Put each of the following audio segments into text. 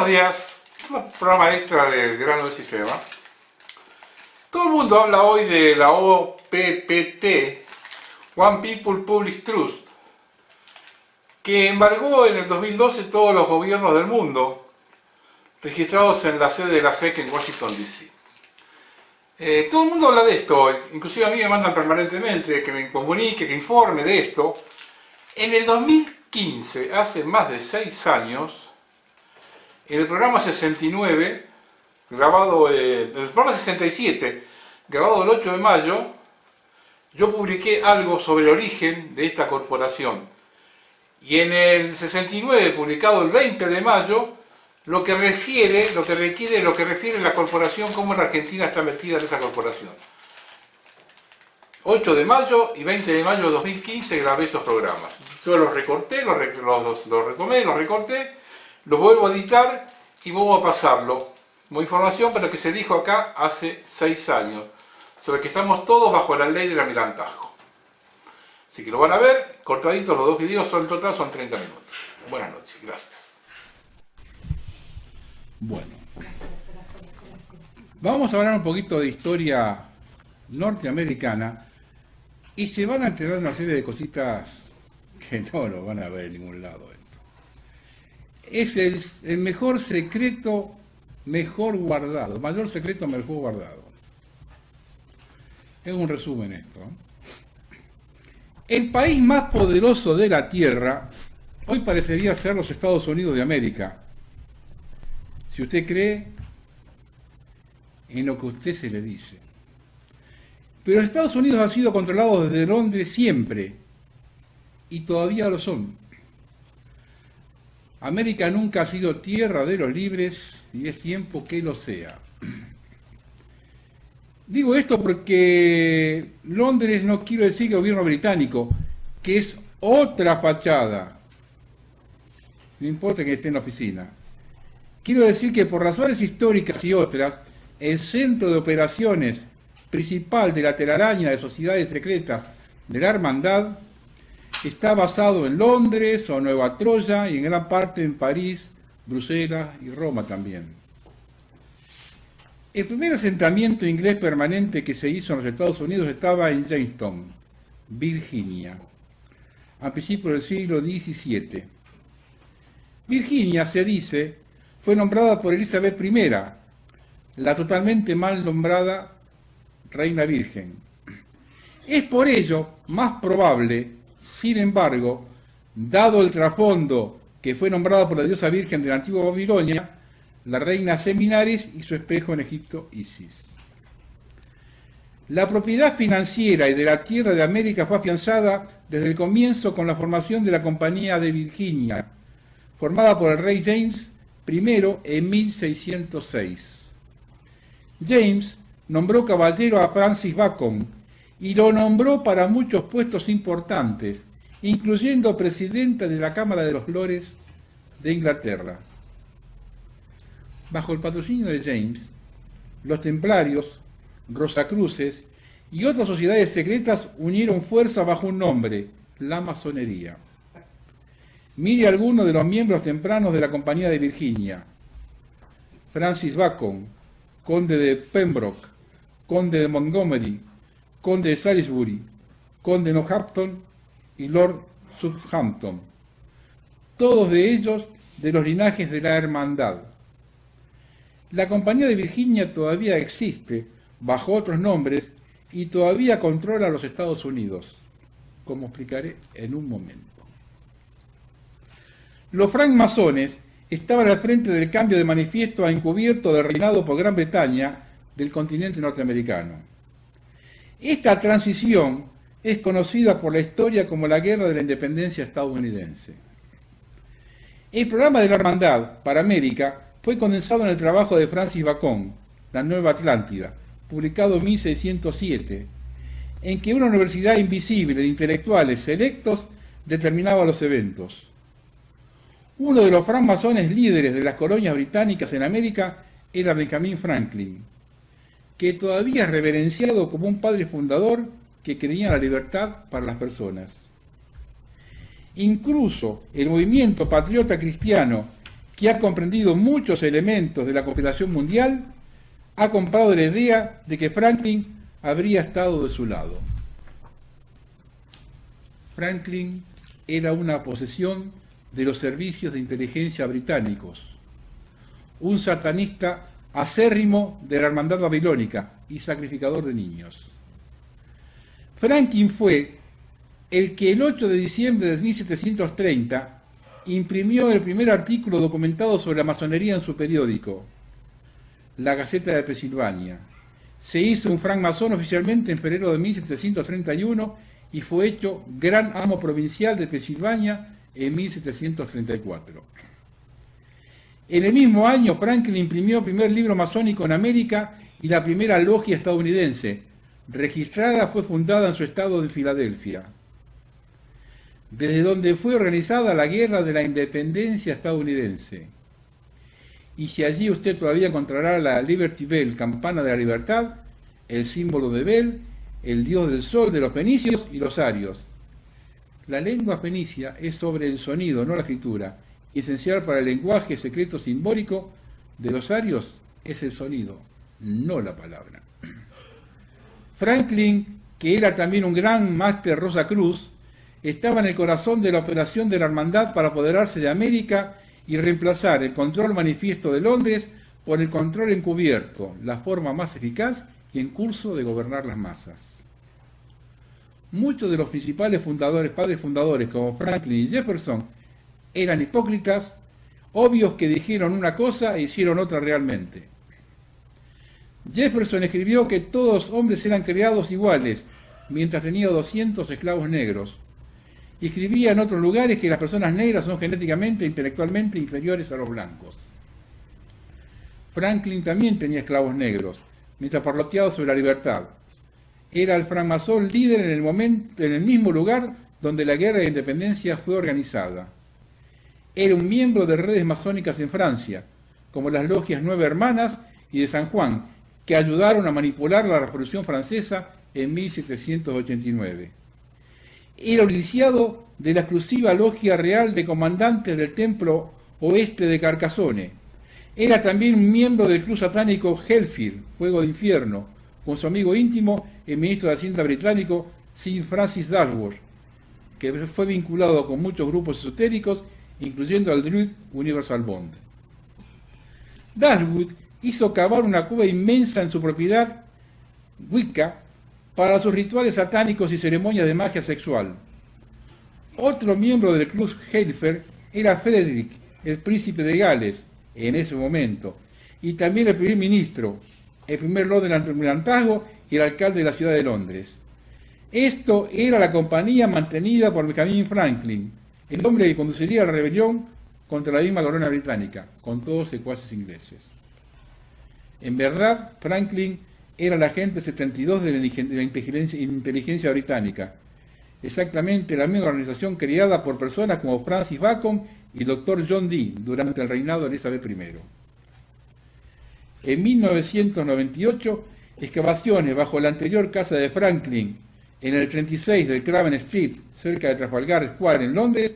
buenos días. Un programa extra de Gran Nuevo Sistema. Todo el mundo habla hoy de la OPPT, One People Public Trust, que embargó en el 2012 todos los gobiernos del mundo registrados en la sede de la SEC en Washington, D.C. Todo el mundo habla de esto hoy, inclusive a mí me mandan permanentemente que me comunique, que informe de esto. En el 2015, hace más de 6 años, en el programa 69, grabado en el programa 67, grabado el 8 de mayo, yo publiqué algo sobre el origen de esta corporación. Y en el 69, publicado el 20 de mayo, lo que refiere la corporación, cómo la Argentina está metida en esa corporación. 8 de mayo y 20 de mayo de 2015 grabé esos programas. Yo los recorté, los retomé, los recorté, los vuelvo a editar y vuelvo a pasarlo. Como información para lo que se dijo acá hace 6 años, sobre que estamos todos bajo la ley del amirantajo. Así que lo van a ver, cortaditos los 2 videos, en total son 30 minutos. Buenas noches, gracias. Bueno, vamos a hablar un poquito de historia norteamericana y se van a enterar una serie de cositas que no lo van a ver en ningún lado. Es el mejor secreto mejor guardado, mayor secreto mejor guardado. Es un resumen esto. El país más poderoso de la Tierra hoy parecería ser los Estados Unidos de América. Si usted cree en lo que a usted se le dice. Pero Estados Unidos ha sido controlado desde Londres siempre, y todavía lo son. América nunca ha sido tierra de los libres, y es tiempo que lo sea. Digo esto porque Londres no quiero decir que el gobierno británico, que es otra fachada, no importa que esté en la oficina. Quiero decir que por razones históricas y otras, el centro de operaciones principal de la telaraña de sociedades secretas de la Hermandad está basado en Londres o Nueva Troya y en gran parte en París, Bruselas y Roma también. El primer asentamiento inglés permanente que se hizo en los Estados Unidos estaba en Jamestown, Virginia, a principios del siglo XVII. Virginia, se dice, fue nombrada por Elizabeth I, la totalmente mal nombrada Reina Virgen. Es por ello más probable, sin embargo, dado el trasfondo que fue nombrada por la diosa virgen de la antigua Babilonia, la reina Seminaris y su espejo en Egipto, Isis. La propiedad financiera y de la tierra de América fue afianzada desde el comienzo con la formación de la Compañía de Virginia, formada por el rey James I en 1606. James nombró caballero a Francis Bacon y lo nombró para muchos puestos importantes, incluyendo presidenta de la Cámara de los Lores de Inglaterra. Bajo el patrocinio de James, los templarios, rosacruces y otras sociedades secretas unieron fuerzas bajo un nombre, la masonería. Mire algunos de los miembros tempranos de la Compañía de Virginia: Francis Bacon, conde de Pembroke, conde de Montgomery, conde de Salisbury, conde de Northampton y Lord Southampton, todos de ellos de los linajes de la Hermandad. La Compañía de Virginia todavía existe bajo otros nombres y todavía controla los Estados Unidos, como explicaré en un momento. Los francmasones estaban al frente del cambio de manifiesto a encubierto del reinado por Gran Bretaña del continente norteamericano. Esta transición es conocida por la historia como la Guerra de la Independencia estadounidense. El programa de la Hermandad para América fue condensado en el trabajo de Francis Bacon, La Nueva Atlántida, publicado en 1607, en que una universidad invisible de intelectuales selectos determinaba los eventos. Uno de los francmasones líderes de las colonias británicas en América era Benjamin Franklin, que todavía es reverenciado como un padre fundador que creía en la libertad para las personas. Incluso el movimiento patriota cristiano que ha comprendido muchos elementos de la cooperación mundial, ha comprado la idea de que Franklin habría estado de su lado. Franklin era una posesión de los servicios de inteligencia británicos, un satanista acérrimo de la hermandad babilónica y sacrificador de niños. Franklin fue el que el 8 de diciembre de 1730 imprimió el primer artículo documentado sobre la masonería en su periódico, la Gaceta de Pensilvania. Se hizo un francmasón oficialmente en febrero de 1731 y fue hecho gran amo provincial de Pensilvania en 1734. En el mismo año, Franklin imprimió el primer libro masónico en América y la primera logia estadounidense, registrada, fue fundada en su estado de Filadelfia, desde donde fue organizada la Guerra de la Independencia estadounidense. Y si allí usted todavía encontrará la Liberty Bell, campana de la libertad, el símbolo de Bel, el dios del sol de los fenicios y los arios. La lengua fenicia es sobre el sonido, no la escritura, y esencial para el lenguaje secreto simbólico de los arios es el sonido, no la palabra. Franklin, que era también un gran máster Rosacruz, estaba en el corazón de la operación de la hermandad para apoderarse de América y reemplazar el control manifiesto de Londres por el control encubierto, la forma más eficaz y en curso de gobernar las masas. Muchos de los principales padres fundadores, como Franklin y Jefferson, eran hipócritas, obvios que dijeron una cosa e hicieron otra realmente. Jefferson escribió que todos los hombres eran creados iguales, mientras tenía 200 esclavos negros. Y escribía en otros lugares que las personas negras son genéticamente e intelectualmente inferiores a los blancos. Franklin también tenía esclavos negros, mientras parloteaba sobre la libertad. Era el francmasón líder en el mismo lugar donde la guerra de independencia fue organizada. Era un miembro de redes masónicas en Francia, como las logias Nueve Hermanas y de San Juan, que ayudaron a manipular la Revolución Francesa en 1789. Era un iniciado de la exclusiva logia real de comandantes del templo oeste de Carcassonne. Era también un miembro del club satánico Hellfire, Fuego de Infierno, con su amigo íntimo, el ministro de Hacienda británico Sir Francis Dashwood, que fue vinculado con muchos grupos esotéricos, incluyendo al Druid Universal Bond. Dashwood hizo cavar una cueva inmensa en su propiedad Wicca para sus rituales satánicos y ceremonias de magia sexual. Otro miembro del club Hellfire era Frederick, el príncipe de Gales, en ese momento, y también el primer ministro, el primer lord del almirantazgo y el alcalde de la ciudad de Londres. Esto era la compañía mantenida por Benjamin Franklin, el hombre que conduciría la rebelión contra la misma corona británica, con todos secuaces ingleses. En verdad, Franklin era el agente 72 de la inteligencia británica, exactamente la misma organización creada por personas como Francis Bacon y el Dr. John Dee durante el reinado de Elizabeth I. En 1998, excavaciones bajo la anterior casa de Franklin, en el 36 del Craven Street, cerca de Trafalgar Square en Londres,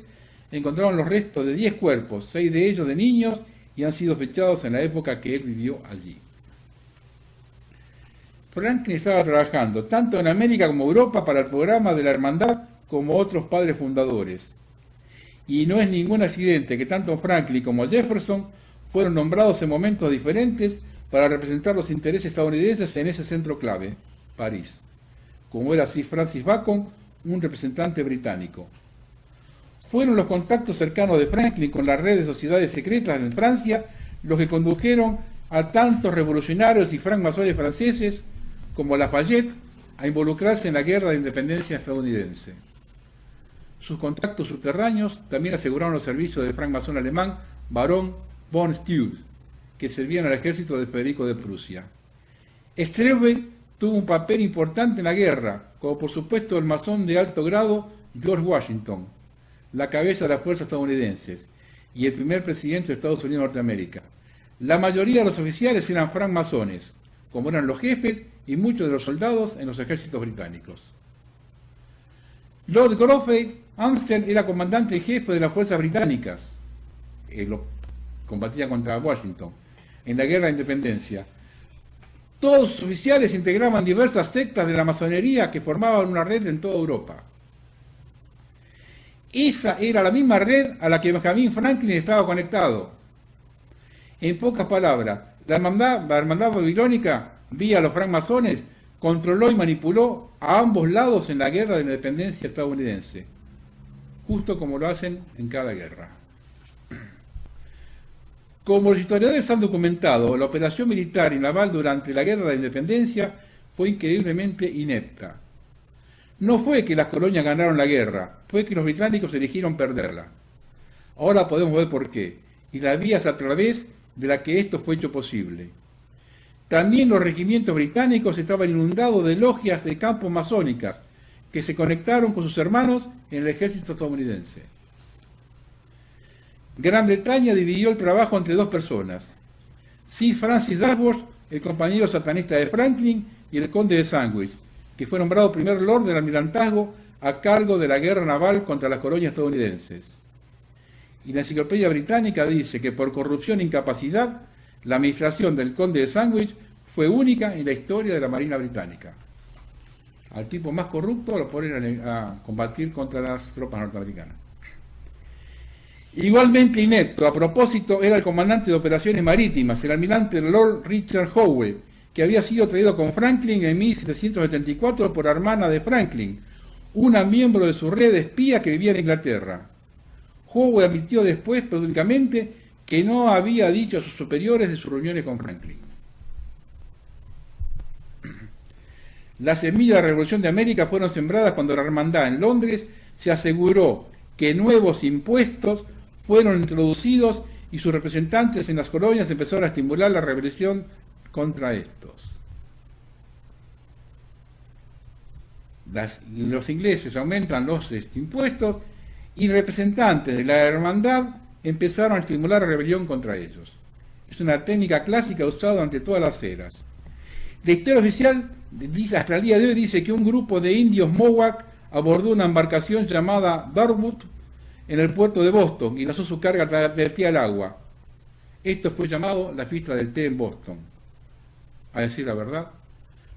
encontraron los restos de 10 cuerpos, 6 de ellos de niños, y han sido fechados en la época que él vivió allí. Franklin estaba trabajando tanto en América como Europa para el programa de la hermandad como otros padres fundadores. Y no es ningún accidente que tanto Franklin como Jefferson fueron nombrados en momentos diferentes para representar los intereses estadounidenses en ese centro clave, París, como era así Francis Bacon, un representante británico. Fueron los contactos cercanos de Franklin con la red de sociedades secretas en Francia los que condujeron a tantos revolucionarios y francmasones franceses como Lafayette a involucrarse en la guerra de independencia estadounidense. Sus contactos subterráneos también aseguraron los servicios del francmasón alemán Baron von Steuß, que servían al ejército de Federico de Prusia. Strebel tuvo un papel importante en la guerra, como por supuesto el masón de alto grado George Washington, la cabeza de las fuerzas estadounidenses y el primer presidente de Estados Unidos de Norteamérica. La mayoría de los oficiales eran francmasones, como eran los jefes y muchos de los soldados en los ejércitos británicos. Lord Godfrey Amstel era comandante en jefe de las fuerzas británicas, combatía contra Washington en la guerra de independencia, todos sus oficiales integraban diversas sectas de la masonería que formaban una red en toda Europa. Esa era la misma red a la que Benjamin Franklin estaba conectado. En pocas palabras, la hermandad babilónica, vía los francmasones, controló y manipuló a ambos lados en la guerra de la independencia estadounidense, justo como lo hacen en cada guerra. Como los historiadores han documentado, la operación militar y naval durante la guerra de la independencia fue increíblemente inepta. No fue que las colonias ganaron la guerra, fue que los británicos eligieron perderla. Ahora podemos ver por qué, y las vías a través de las que esto fue hecho posible. También los regimientos británicos estaban inundados de logias de campos masónicas que se conectaron con sus hermanos en el ejército estadounidense. Gran Bretaña dividió el trabajo entre dos personas, Sir Francis Dalmorth, el compañero satanista de Franklin, y el conde de Sandwich, que fue nombrado primer lord del almirantazgo a cargo de la guerra naval contra las colonias estadounidenses. Y la enciclopedia británica dice que por corrupción e incapacidad, la administración del conde de Sandwich fue única en la historia de la Marina británica. Al tipo más corrupto lo ponen a combatir contra las tropas norteamericanas. Igualmente inepto, a propósito, era el comandante de operaciones marítimas, el almirante Lord Richard Howe, que había sido traído con Franklin en 1774 por hermana de Franklin, una miembro de su red de espías que vivía en Inglaterra. Howe admitió después públicamente que no había dicho a sus superiores de sus reuniones con Franklin. Las semillas de la Revolución de América fueron sembradas cuando la hermandad en Londres se aseguró que nuevos impuestos fueron introducidos y sus representantes en las colonias empezaron a estimular la rebelión contra estos. Los ingleses aumentan los impuestos y representantes de la hermandad empezaron a estimular la rebelión contra ellos. Es una técnica clásica usada durante todas las eras. La historia oficial hasta el día de hoy dice que un grupo de indios Mohawk abordó una embarcación llamada Dartmouth en el puerto de Boston y lanzó su carga vertida al agua. Esto fue llamado la fiesta del té en Boston. A decir la verdad,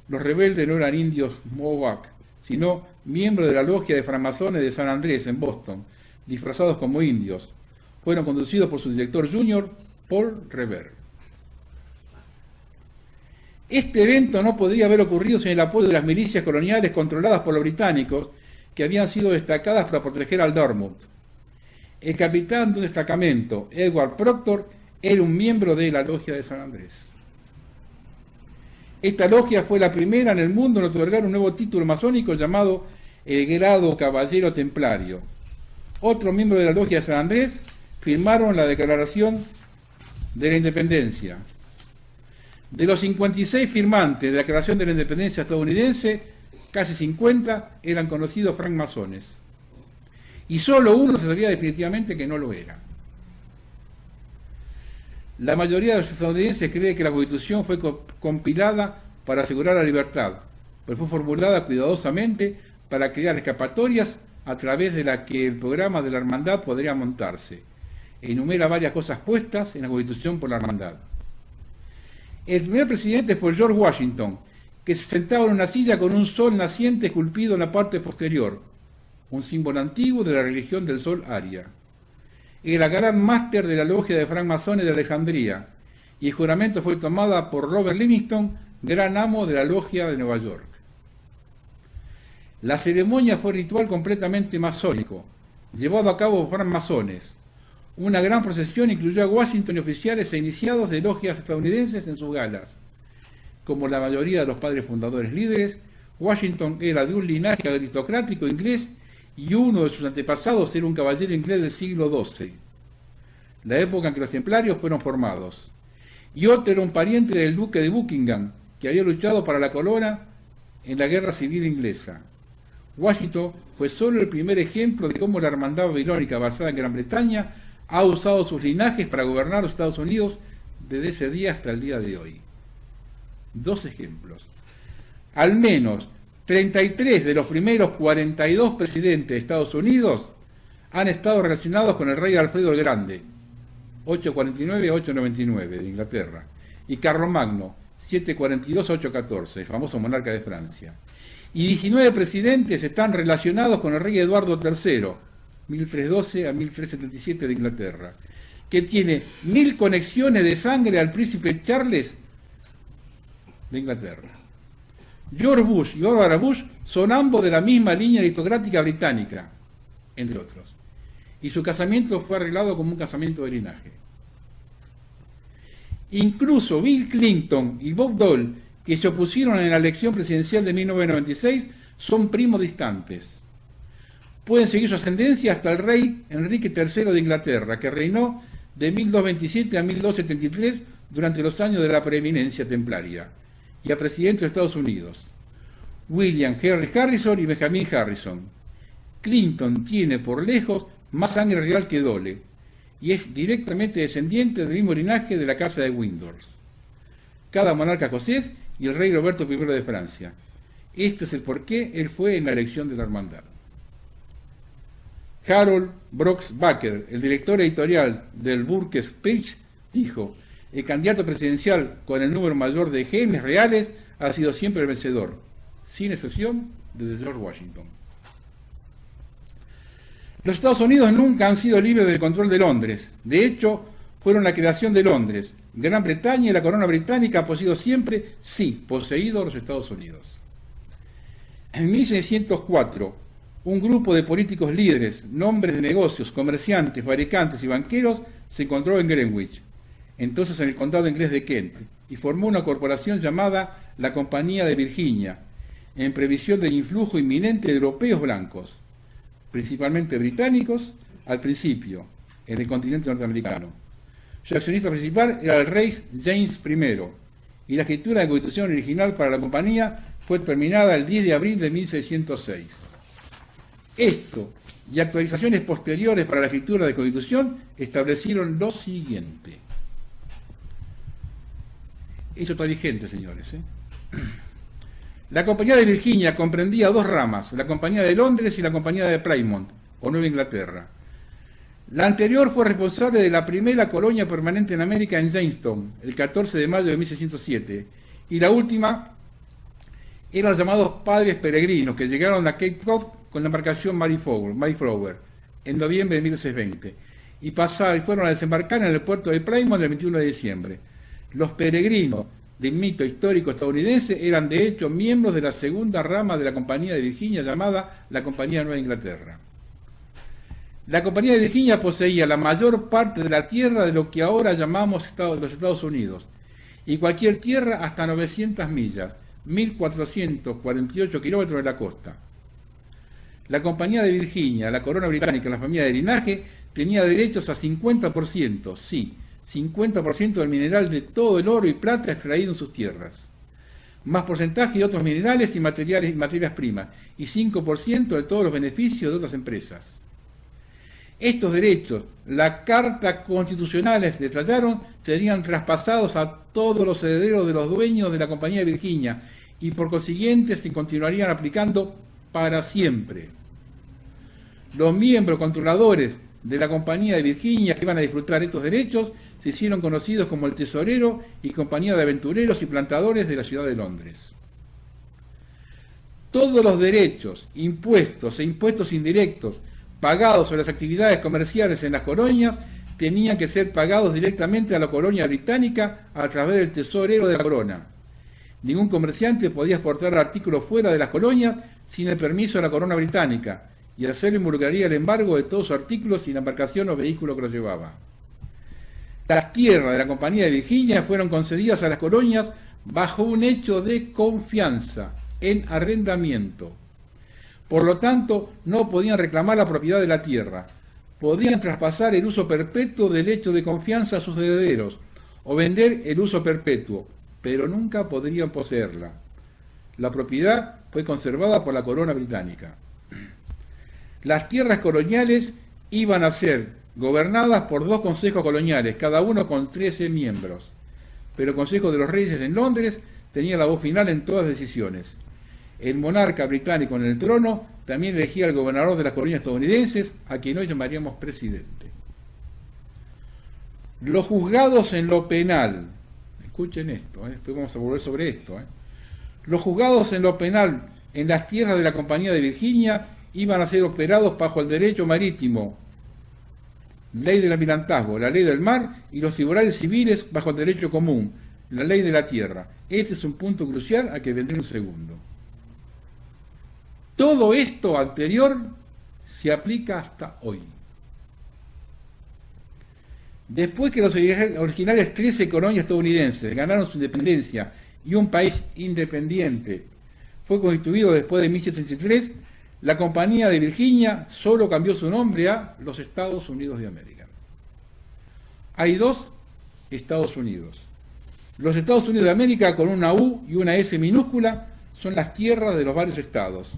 los rebeldes no eran indios Mohawk, sino miembros de la logia de francmasones de San Andrés en Boston, disfrazados como indios. Fueron conducidos por su director junior, Paul Revere. Este evento no podría haber ocurrido sin el apoyo de las milicias coloniales controladas por los británicos, que habían sido destacadas para proteger al Dartmouth. El capitán de un destacamento, Edward Proctor, era un miembro de la logia de San Andrés. Esta logia fue la primera en el mundo en otorgar un nuevo título masónico llamado el grado Caballero Templario. Otros miembros de la logia de San Andrés firmaron la Declaración de la Independencia. De los 56 firmantes de la Declaración de la Independencia estadounidense, casi 50 eran conocidos francmasones. Y solo uno se sabía definitivamente que no lo era. La mayoría de los estadounidenses cree que la Constitución fue compilada para asegurar la libertad, pero fue formulada cuidadosamente para crear escapatorias a través de las que el programa de la hermandad podría montarse. Enumera varias cosas puestas en la Constitución por la hermandad. El primer presidente fue George Washington, que se sentaba en una silla con un sol naciente esculpido en la parte posterior, un símbolo antiguo de la religión del sol aria. Era gran máster de la logia de francmasones de Alejandría, y el juramento fue tomado por Robert Livingston, gran amo de la logia de Nueva York. La ceremonia fue ritual completamente masónico, llevado a cabo por francmasones. Una gran procesión incluyó a Washington y oficiales e iniciados de logias estadounidenses en sus galas. Como la mayoría de los padres fundadores líderes, Washington era de un linaje aristocrático inglés y uno de sus antepasados era un caballero inglés del siglo XII, la época en que los templarios fueron formados. Y otro era un pariente del duque de Buckingham, que había luchado para la corona en la guerra civil inglesa. Washington fue solo el primer ejemplo de cómo la hermandad babilónica basada en Gran Bretaña ha usado sus linajes para gobernar los Estados Unidos desde ese día hasta el día de hoy. Dos ejemplos. Al menos 33 de los primeros 42 presidentes de Estados Unidos han estado relacionados con el rey Alfredo el Grande. 849 a 899 de Inglaterra, y Carlomagno, 742 a 814, el famoso monarca de Francia. Y 19 presidentes están relacionados con el rey Eduardo III, 1312 a 1377 de Inglaterra, que tiene 1000 conexiones de sangre al príncipe Charles de Inglaterra. George Bush y Barbara Bush son ambos de la misma línea aristocrática británica, entre otros. Y su casamiento fue arreglado como un casamiento de linaje. Incluso Bill Clinton y Bob Dole, que se opusieron en la elección presidencial de 1996, son primos distantes. Pueden seguir su ascendencia hasta el rey Enrique III de Inglaterra, que reinó de 1227 a 1273 durante los años de la preeminencia templaria, y a presidente de Estados Unidos, William Henry Harrison y Benjamin Harrison. Clinton tiene por lejos más sangre real que Dole, y es directamente descendiente del mismo linaje de la Casa de Windsor. Cada monarca escocés y el rey Roberto I de Francia. Este es el porqué él fue en la elección de la hermandad. Harold Brooks Baker, el director editorial del Burke Speech, dijo: el candidato presidencial con el número mayor de genes reales ha sido siempre el vencedor, sin excepción desde George Washington. Los Estados Unidos nunca han sido libres del control de Londres. De hecho, fueron la creación de Londres. Gran Bretaña y la corona británica ha sido siempre, sí, poseído los Estados Unidos. En 1604, un grupo de políticos líderes, nombres de negocios, comerciantes, fabricantes y banqueros se encontró en Greenwich, entonces en el condado inglés de Kent, y formó una corporación llamada la Compañía de Virginia, en previsión del influjo inminente de europeos blancos, principalmente británicos, al principio, en el continente norteamericano. Su accionista principal era el rey James I, y la escritura de constitución original para la compañía fue terminada el 10 de abril de 1606. Esto y actualizaciones posteriores para la escritura de constitución establecieron lo siguiente. Eso está vigente, señores. La Compañía de Virginia comprendía dos ramas, la Compañía de Londres y la Compañía de Plymouth, o Nueva Inglaterra. La anterior fue responsable de la primera colonia permanente en América en Jamestown, el 14 de mayo de 1607, y la última eran los llamados padres peregrinos, que llegaron a Cape Cod con la embarcación Mayflower en noviembre de 1620, y fueron a desembarcar en el puerto de Plymouth el 21 de diciembre. Los peregrinos del mito histórico estadounidense eran de hecho miembros de la segunda rama de la Compañía de Virginia llamada la Compañía de Nueva Inglaterra. La Compañía de Virginia poseía la mayor parte de la tierra de lo que ahora llamamos los Estados Unidos, y cualquier tierra hasta 900 millas, 1448 kilómetros de la costa. La Compañía de Virginia, la corona británica, la familia de linaje, tenía derechos a 50%, sí, 50% del mineral de todo el oro y plata extraído en sus tierras, más porcentaje de otros minerales y materias primas, y 5% de todos los beneficios de otras empresas. Estos derechos, las cartas constitucionales detallaron, serían traspasados a todos los herederos de los dueños de la Compañía de Virginia, y por consiguiente se continuarían aplicando para siempre. Los miembros controladores de la Compañía de Virginia que iban a disfrutar estos derechos se hicieron conocidos como el Tesorero y Compañía de Aventureros y Plantadores de la ciudad de Londres. Todos los derechos, impuestos e impuestos indirectos pagados sobre las actividades comerciales en las colonias tenían que ser pagados directamente a la colonia británica a través del tesorero de la corona. Ningún comerciante podía exportar artículos fuera de las colonias sin el permiso de la corona británica, y hacerlo involucraría el embargo de todos sus artículos y la embarcación o vehículo que los llevaba. Las tierras de la Compañía de Virginia fueron concedidas a las colonias bajo un hecho de confianza, en arrendamiento. Por lo tanto, no podían reclamar la propiedad de la tierra. Podían traspasar el uso perpetuo del hecho de confianza a sus herederos, o vender el uso perpetuo, pero nunca podrían poseerla. La propiedad fue conservada por la corona británica. Las tierras coloniales iban a ser gobernadas por 2 consejos coloniales, cada uno con 13 miembros, pero el Consejo de los Reyes en Londres tenía la voz final en todas las decisiones. El monarca británico en el trono también elegía al gobernador de las colonias estadounidenses, a quien hoy llamaríamos presidente. Los juzgados en lo penal, escuchen esto, después vamos a volver sobre esto, los juzgados en lo penal en las tierras de la Compañía de Virginia iban a ser operados bajo el derecho marítimo, ley del almirantazgo, la ley del mar, y los tribunales civiles bajo el derecho común, la ley de la tierra. Este es un punto crucial al que vendré un segundo. Todo esto anterior se aplica hasta hoy. Después que los originales 13 colonias estadounidenses ganaron su independencia y un país independiente fue constituido después de 1783, la Compañía de Virginia solo cambió su nombre a los Estados Unidos de América. Hay dos Estados Unidos. Los Estados Unidos de América, con una U y una S minúscula, son las tierras de los varios estados.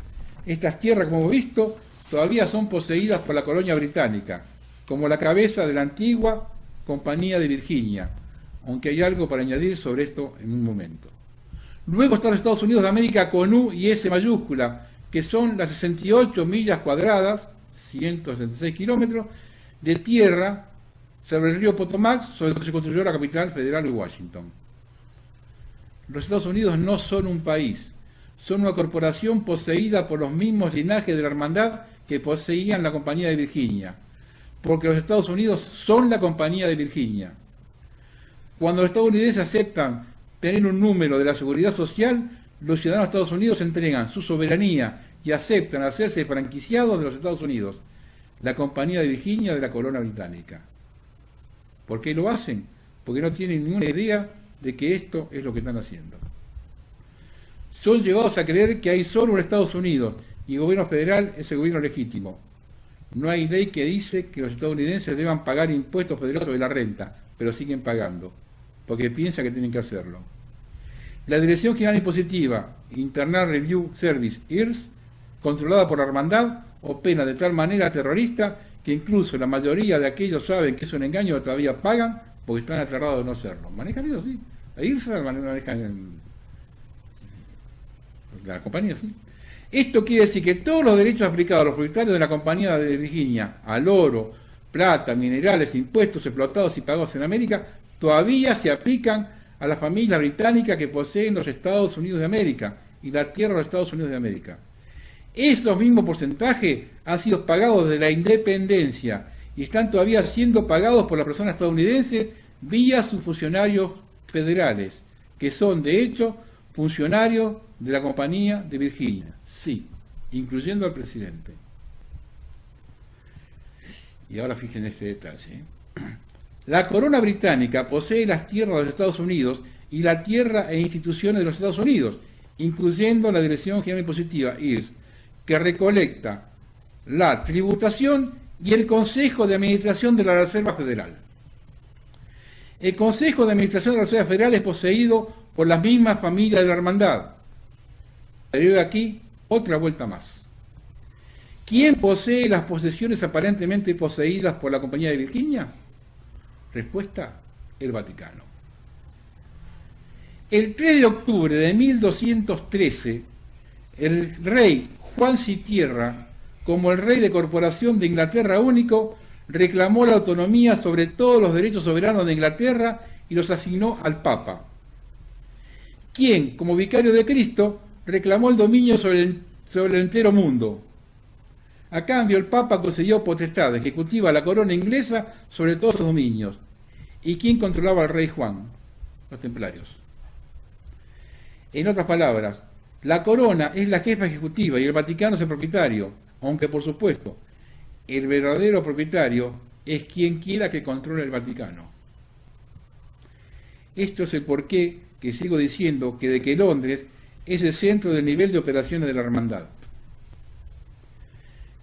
Estas tierras, como hemos visto, todavía son poseídas por la colonia británica, como la cabeza de la antigua Compañía de Virginia, aunque hay algo para añadir sobre esto en un momento. Luego están los Estados Unidos de América con U y S mayúscula, que son las 68 millas cuadradas, 166 kilómetros, de tierra sobre el río Potomac, sobre el que se construyó la capital federal de Washington. Los Estados Unidos no son un país, son una corporación poseída por los mismos linajes de la hermandad que poseían la Compañía de Virginia, porque los Estados Unidos son la Compañía de Virginia. Cuando los estadounidenses aceptan tener un número de la Seguridad Social, los ciudadanos de Estados Unidos entregan su soberanía y aceptan hacerse franquiciados de los Estados Unidos, la Compañía de Virginia de la Corona Británica. ¿Por qué lo hacen? Porque no tienen ninguna idea de que esto es lo que están haciendo. Son llevados a creer que hay solo un Estados Unidos y el gobierno federal es el gobierno legítimo. No hay ley que dice que los estadounidenses deban pagar impuestos federales sobre la renta, pero siguen pagando, porque piensan que tienen que hacerlo. La Dirección General Impositiva, Internal Review Service, IRS, controlada por la hermandad, opera de tal manera terrorista que incluso la mayoría de aquellos saben que es un engaño y todavía pagan porque están aterrados de no hacerlo. ¿Manejan eso? Sí. La IRS manejan la compañía, sí. Esto quiere decir que todos los derechos aplicados a los propietarios de la Compañía de Virginia, al oro, plata, minerales, impuestos explotados y pagados en América, todavía se aplican a las familias británicas que poseen los Estados Unidos de América y la tierra de los Estados Unidos de América. Esos mismos porcentajes han sido pagados desde la independencia y están todavía siendo pagados por las personas estadounidenses vía sus funcionarios federales, que son de hecho funcionarios de la Compañía de Virginia, sí, incluyendo al presidente. Y ahora fíjense este detalle. La corona británica posee las tierras de los Estados Unidos y la tierra e instituciones de los Estados Unidos, incluyendo la Dirección General Impositiva, IRS, que recolecta la tributación y el Consejo de Administración de la Reserva Federal. El Consejo de Administración de la Reserva Federal es poseído por las mismas familias de la hermandad. Pero de aquí otra vuelta más. ¿Quién posee las posesiones aparentemente poseídas por la Compañía de Virginia? Respuesta: el Vaticano. El 3 de octubre de 1213, el rey Juan Citierra, como el rey de corporación de Inglaterra único, reclamó la autonomía sobre todos los derechos soberanos de Inglaterra y los asignó al Papa, quien, como vicario de Cristo, reclamó el dominio sobre el entero mundo. A cambio, el Papa concedió potestad ejecutiva a la corona inglesa sobre todos sus dominios. ¿Y quién controlaba al rey Juan? Los templarios. En otras palabras, la corona es la jefa ejecutiva y el Vaticano es el propietario, aunque por supuesto, el verdadero propietario es quien quiera que controle el Vaticano. Esto es el porqué que sigo diciendo que de que Londres es el centro del nivel de operaciones de la hermandad.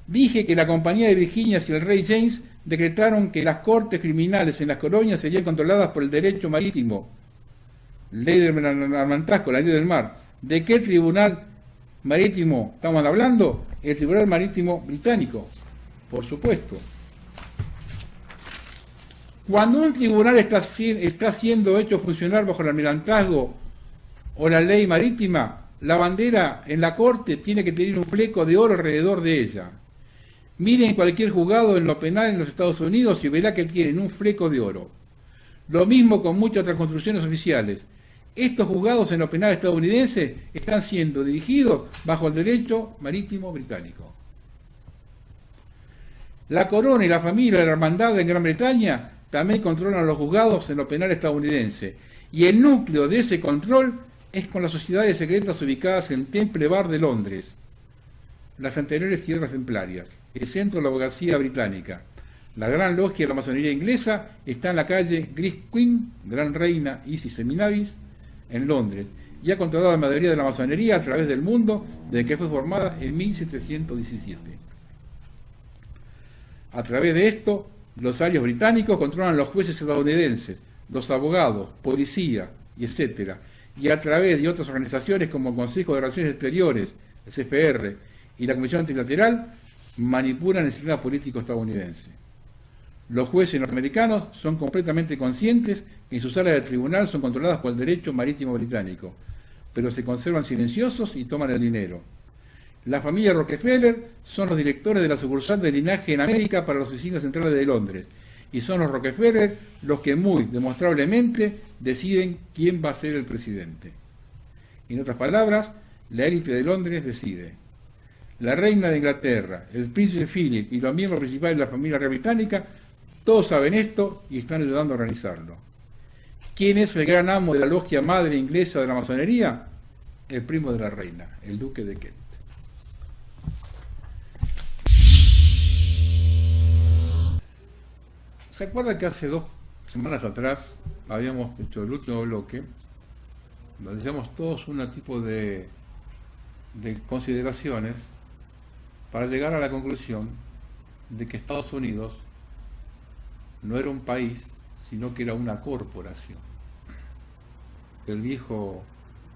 Dije que la Compañía de Virginia y el rey James decretaron que las cortes criminales en las colonias serían controladas por el derecho marítimo, ley del almirantazgo, la ley del mar. ¿De qué tribunal marítimo estamos hablando? El Tribunal Marítimo Británico, por supuesto. Cuando un tribunal está siendo hecho funcionar bajo el almirantazgo o la ley marítima, la bandera en la corte tiene que tener un fleco de oro alrededor de ella. Miren cualquier juzgado en lo penal en los Estados Unidos y verá que tienen un fleco de oro. Lo mismo con muchas otras construcciones oficiales. Estos juzgados en los penales estadounidenses están siendo dirigidos bajo el derecho marítimo británico. La corona y la familia de la hermandad en Gran Bretaña también controlan los juzgados en los penales estadounidenses, y el núcleo de ese control es con las sociedades secretas ubicadas en Temple Bar de Londres, las anteriores tierras templarias, el centro de la abogacía británica. La gran logia de la masonería inglesa está en la calle Gris Queen, Gran Reina Isis Seminaris, en Londres, y ha controlado la mayoría de la masonería a través del mundo desde que fue formada en 1717. A través de esto, los arios británicos controlan los jueces estadounidenses, los abogados, policía, y etc. Y a través de otras organizaciones como el Consejo de Relaciones Exteriores, el CFR, y la Comisión Trilateral, manipulan el sistema político estadounidense. Los jueces norteamericanos son completamente conscientes que en sus salas de tribunal son controladas por el derecho marítimo británico, pero se conservan silenciosos y toman el dinero. La familia Rockefeller son los directores de la sucursal de linaje en América para las oficinas centrales de Londres, y son los Rockefeller los que muy demostrablemente deciden quién va a ser el presidente. En otras palabras, la élite de Londres decide. La reina de Inglaterra, el príncipe Philip y los miembros principales de la familia real británica, todos saben esto y están ayudando a organizarlo. ¿Quién es el gran amo de la logia madre inglesa de la masonería? El primo de la reina, el duque de Kent. ¿Se acuerdan que hace 2 semanas atrás habíamos hecho el último bloque, donde hacíamos todos un tipo de consideraciones para llegar a la conclusión de que Estados Unidos no era un país, sino que era una corporación? El viejo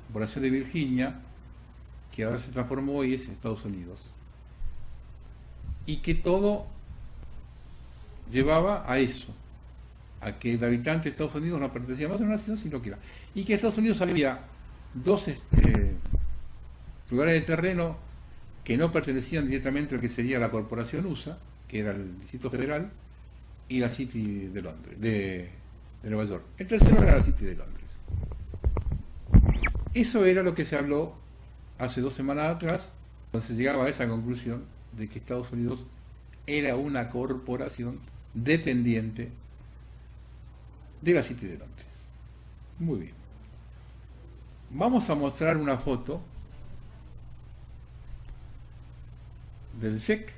corporación de Virginia, que ahora se transformó y es Estados Unidos, y que todo llevaba a eso, a que el habitante de Estados Unidos no pertenecía más a una nación, sino que era, y que Estados Unidos había 2 lugares de terreno que no pertenecían directamente a lo que sería la corporación USA, que era el Distrito Federal, y la City de Londres, de Nueva York. El tercero era la City de Londres. Eso era lo que se habló hace 2 semanas atrás, cuando se llegaba a esa conclusión de que Estados Unidos era una corporación dependiente de la City de Londres. Muy bien. Vamos a mostrar una foto del SEC.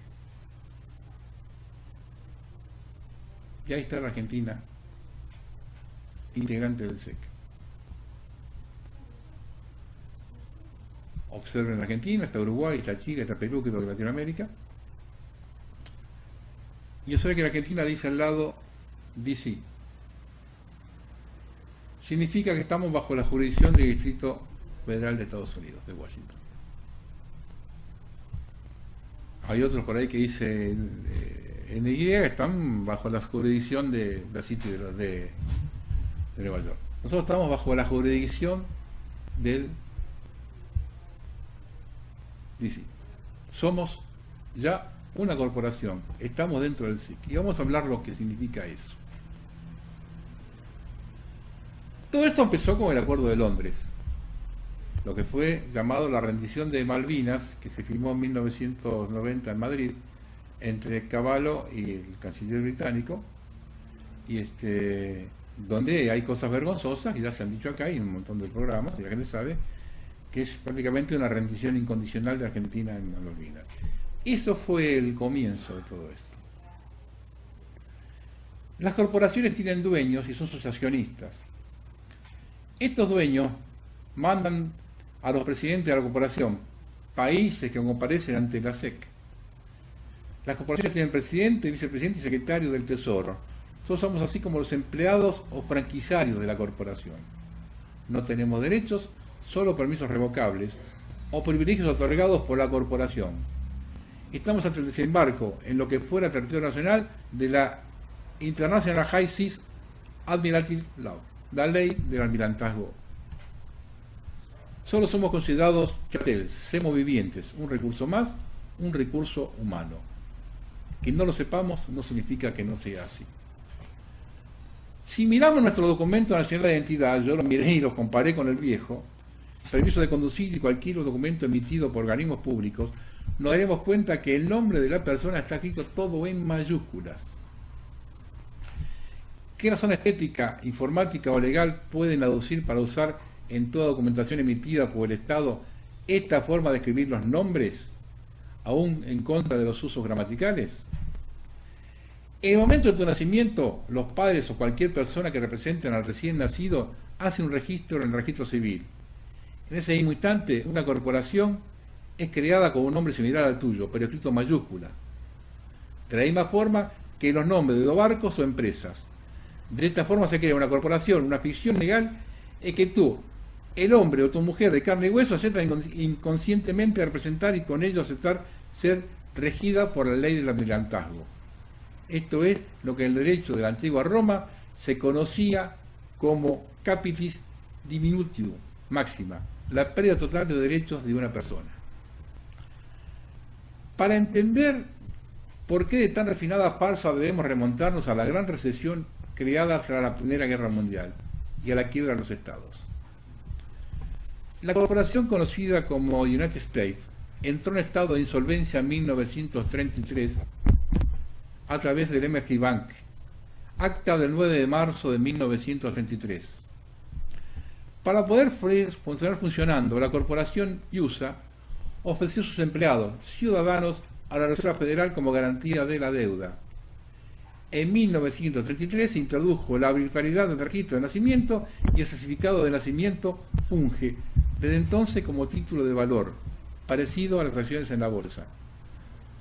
Y ahí está la Argentina, integrante del SEC. Observen la Argentina, está Uruguay, está Chile, está Perú, que es lo de Latinoamérica. Y eso es que la Argentina dice al lado DC. Significa que estamos bajo la jurisdicción del Distrito Federal de Estados Unidos, de Washington. Hay otros por ahí que dicen NY, están bajo la jurisdicción de la City de Nueva York. Nosotros estamos bajo la jurisdicción del DC. Somos ya una corporación, estamos dentro del SIC y vamos a hablar lo que significa eso. Todo esto empezó con el Acuerdo de Londres, lo que fue llamado la rendición de Malvinas, que se firmó en 1990 en Madrid entre Cavallo y el canciller británico, y donde hay cosas vergonzosas, y ya se han dicho acá, y en un montón de programas, y la gente sabe que es prácticamente una rendición incondicional de Argentina en Malvinas. Eso fue el comienzo de todo esto. Las corporaciones tienen dueños y son sus accionistas. Estos dueños mandan a los presidentes de la corporación, países que comparecen ante la SEC. Las corporaciones tienen presidente, vicepresidente y secretario del Tesoro. Nosotros somos así como los empleados o franquiciarios de la corporación. No tenemos derechos, solo permisos revocables o privilegios otorgados por la corporación. Estamos ante el desembarco en lo que fuera territorio nacional de la International High Seas Admiralty Law, la ley del almirantazgo. Solo somos considerados chatels, semovivientes, un recurso más, un recurso humano. Que no lo sepamos no significa que no sea así. Si miramos nuestro documento nacional de identidad, yo lo miré y lo comparé con el viejo, permiso de conducir y cualquier documento emitido por organismos públicos, nos daremos cuenta que el nombre de la persona está escrito todo en mayúsculas. ¿Qué razón estética, informática o legal pueden aducir para usar en toda documentación emitida por el Estado esta forma de escribir los nombres, aún en contra de los usos gramaticales? En el momento de tu nacimiento, los padres o cualquier persona que representen al recién nacido hace un registro en el registro civil. En ese mismo instante, una corporación es creada con un nombre similar al tuyo, pero escrito en mayúscula. De la misma forma que los nombres de los barcos o empresas. De esta forma se crea una corporación, una ficción legal, es que tú, el hombre o tu mujer de carne y hueso, acepta inconscientemente a representar y con ello aceptar ser regida por la ley del adelantazgo. Esto es lo que en el derecho de la antigua Roma se conocía como capitis diminutio máxima, la pérdida total de derechos de una persona. Para entender por qué de tan refinada farsa debemos remontarnos a la gran recesión creada tras la Primera Guerra Mundial y a la quiebra de los estados. La corporación conocida como United States entró en estado de insolvencia en 1933 a través del MG Bank, acta del 9 de marzo de 1933. Para poder funcionar funcionando, la corporación USA ofreció a sus empleados, ciudadanos, a la Reserva Federal como garantía de la deuda. En 1933 se introdujo la arbitrariedad del registro de nacimiento y el certificado de nacimiento funge desde entonces como título de valor, parecido a las acciones en la bolsa.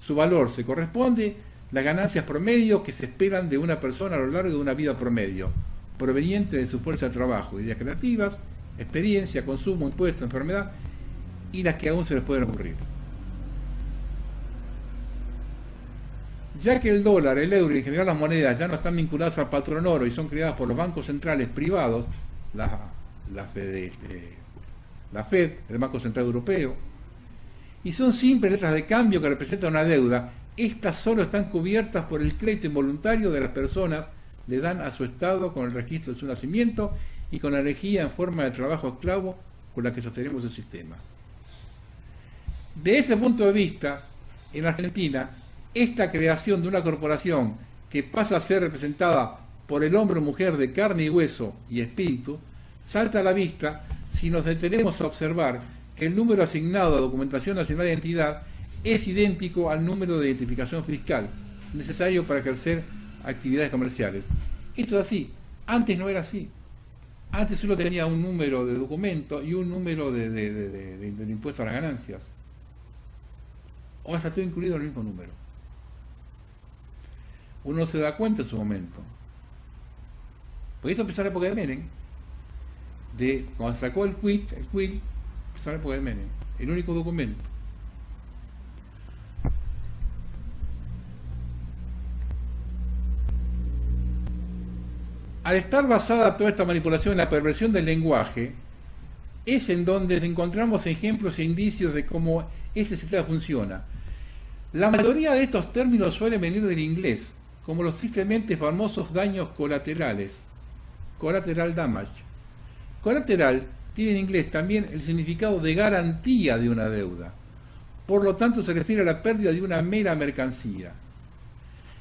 Su valor se corresponde a las ganancias promedio que se esperan de una persona a lo largo de una vida promedio, proveniente de su fuerza de trabajo, ideas creativas, experiencia, consumo, impuesto, enfermedad y las que aún se les pueden ocurrir. Ya que el dólar, el euro y en general las monedas ya no están vinculadas al patrón oro y son creadas por los bancos centrales privados, la Fed, el Banco Central Europeo, y son simples letras de cambio que representan una deuda, estas solo están cubiertas por el crédito involuntario de las personas le dan a su Estado con el registro de su nacimiento y con la energía en forma de trabajo esclavo con la que sostenemos el sistema. De este punto de vista, en Argentina, esta creación de una corporación que pasa a ser representada por el hombre o mujer de carne y hueso y espíritu, salta a la vista si nos detenemos a observar que el número asignado a Documentación Nacional de Identidad es idéntico al número de identificación fiscal necesario para ejercer actividades comerciales. Esto es así. Antes no era así. Antes solo tenía un número de documento y un número del impuesto a las ganancias. Ahora está todo incluido en el mismo número. Uno se da cuenta en su momento. Porque esto empezó en la época de Menem. Cuando sacó el quit, empezó en la época de Menem. El único documento. Al estar basada toda esta manipulación en la perversión del lenguaje, es en donde encontramos ejemplos e indicios de cómo este sistema funciona. La mayoría de estos términos suelen venir del inglés, como los tristemente famosos daños colaterales, collateral damage. Colateral tiene en inglés también el significado de garantía de una deuda, por lo tanto se refiere a la pérdida de una mera mercancía.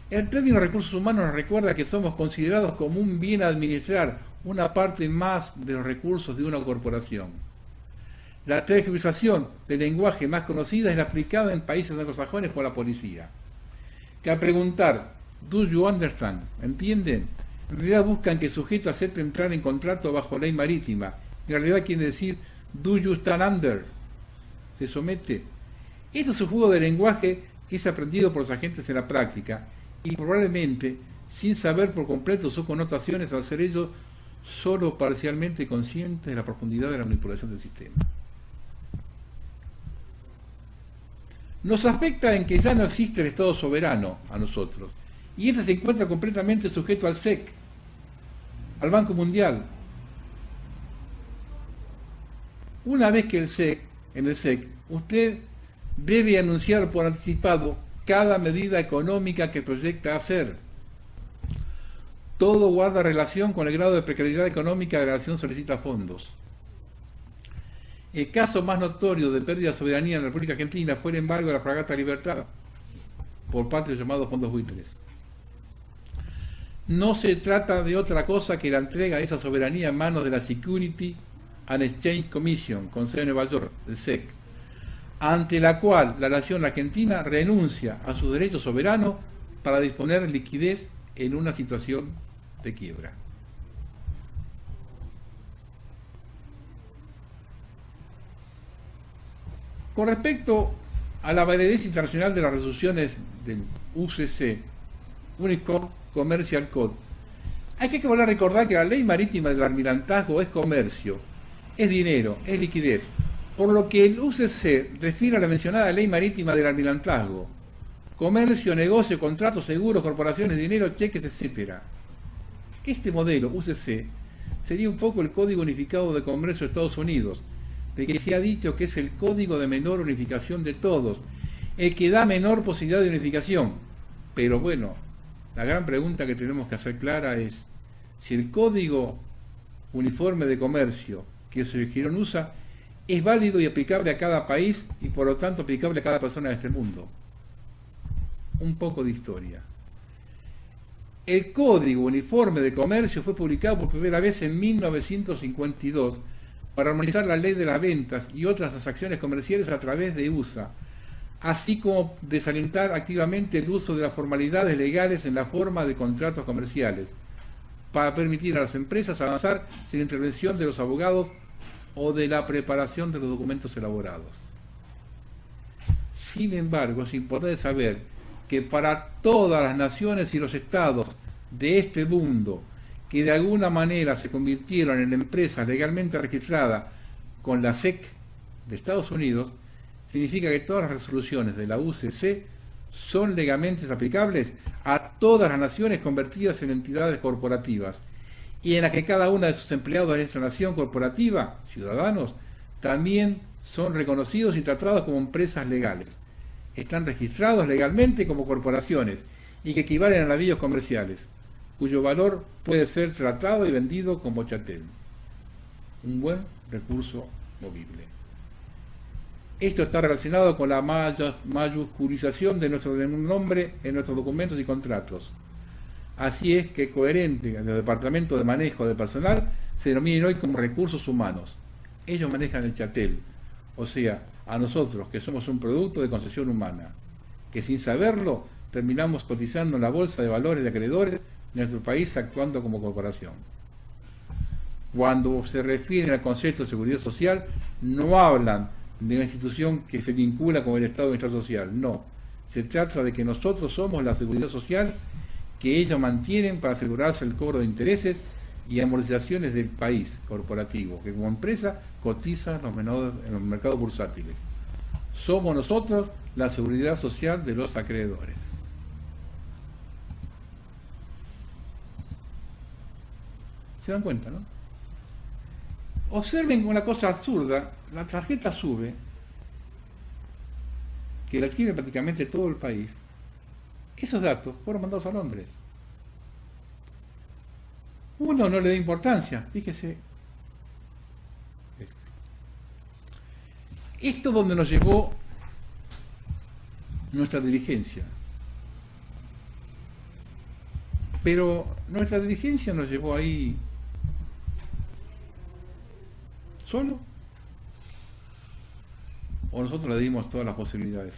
El término recursos humanos nos recuerda que somos considerados como un bien a administrar, una parte más de los recursos de una corporación. La tergiversación del lenguaje más conocida es la aplicada en países anglosajones por la policía, que al preguntar ¿do you understand? ¿Entienden? En realidad buscan que el sujeto acepte entrar en contrato bajo ley marítima. En realidad quiere decir ¿do you stand under? ¿Se somete? Esto es un juego de lenguaje que es aprendido por los agentes en la práctica y probablemente sin saber por completo sus connotaciones al ser ellos solo parcialmente conscientes de la profundidad de la manipulación del sistema. Nos afecta en que ya no existe el Estado soberano a nosotros, y este se encuentra completamente sujeto al SEC, al Banco Mundial. Una vez que en el SEC, usted debe anunciar por anticipado cada medida económica que proyecta hacer. Todo guarda relación con el grado de precariedad económica de la nación solicita fondos. El caso más notorio de pérdida de soberanía en la República Argentina fue el embargo de la fragata Libertad por parte de los llamados fondos buitres. No se trata de otra cosa que la entrega de esa soberanía en manos de la Security and Exchange Commission, con sede en Nueva York, el SEC, ante la cual la nación argentina renuncia a sus derechos soberanos para disponer liquidez en una situación de quiebra. Con respecto a la validez internacional de las resoluciones del UCC, Uniform Commercial Code, hay que volver a recordar que la ley marítima del almirantazgo es comercio, es dinero, es liquidez, por lo que el UCC refiere a la mencionada ley marítima del almirantazgo: comercio, negocio, contratos, seguros, corporaciones, dinero, cheques, etc. Este modelo UCC sería un poco el Código Unificado de Comercio de Estados Unidos, de que se ha dicho que es el código de menor unificación de todos, el que da menor posibilidad de unificación. Pero bueno, la gran pregunta que tenemos que hacer clara es si el Código Uniforme de Comercio que se eligieron USA es válido y aplicable a cada país y por lo tanto aplicable a cada persona de este mundo. Un poco de historia. El Código Uniforme de Comercio fue publicado por primera vez en 1952 para armonizar la ley de las ventas y otras transacciones comerciales a través de USA, así como desalentar activamente el uso de las formalidades legales en la forma de contratos comerciales, para permitir a las empresas avanzar sin intervención de los abogados o de la preparación de los documentos elaborados. Sin embargo, es importante saber que para todas las naciones y los estados de este mundo que de alguna manera se convirtieron en empresas legalmente registradas con la SEC de Estados Unidos, significa que todas las resoluciones de la UCC son legalmente aplicables a todas las naciones convertidas en entidades corporativas y en las que cada una de sus empleados de esa nación corporativa, ciudadanos, también son reconocidos y tratados como empresas legales. Están registrados legalmente como corporaciones y que equivalen a navíos comerciales, cuyo valor puede ser tratado y vendido como chattel. Un buen recurso movible. Esto está relacionado con la mayusculización de nuestro nombre en nuestros documentos y contratos. Así es que es coherente que el Departamento de Manejo de Personal se denominen hoy como recursos humanos. Ellos manejan el chattel, o sea, a nosotros que somos un producto de concesión humana, que sin saberlo terminamos cotizando en la bolsa de valores de acreedores de nuestro país actuando como corporación. Cuando se refieren al concepto de seguridad social, no hablan de una institución que se vincula con el Estado de Bienestar Social, no. Se trata de que nosotros somos la seguridad social que ellos mantienen para asegurarse el cobro de intereses y amortizaciones del país corporativo, que como empresa cotiza en los mercados bursátiles. Somos nosotros la seguridad social de los acreedores. ¿Se dan cuenta, no? Observen una cosa absurda: la tarjeta SUBE, que la tiene prácticamente todo el país, esos datos fueron mandados a Londres. Uno no le da importancia, fíjese. Esto es donde nos llevó nuestra diligencia. Pero nuestra diligencia nos llevó ahí solo, o nosotros le dimos todas las posibilidades.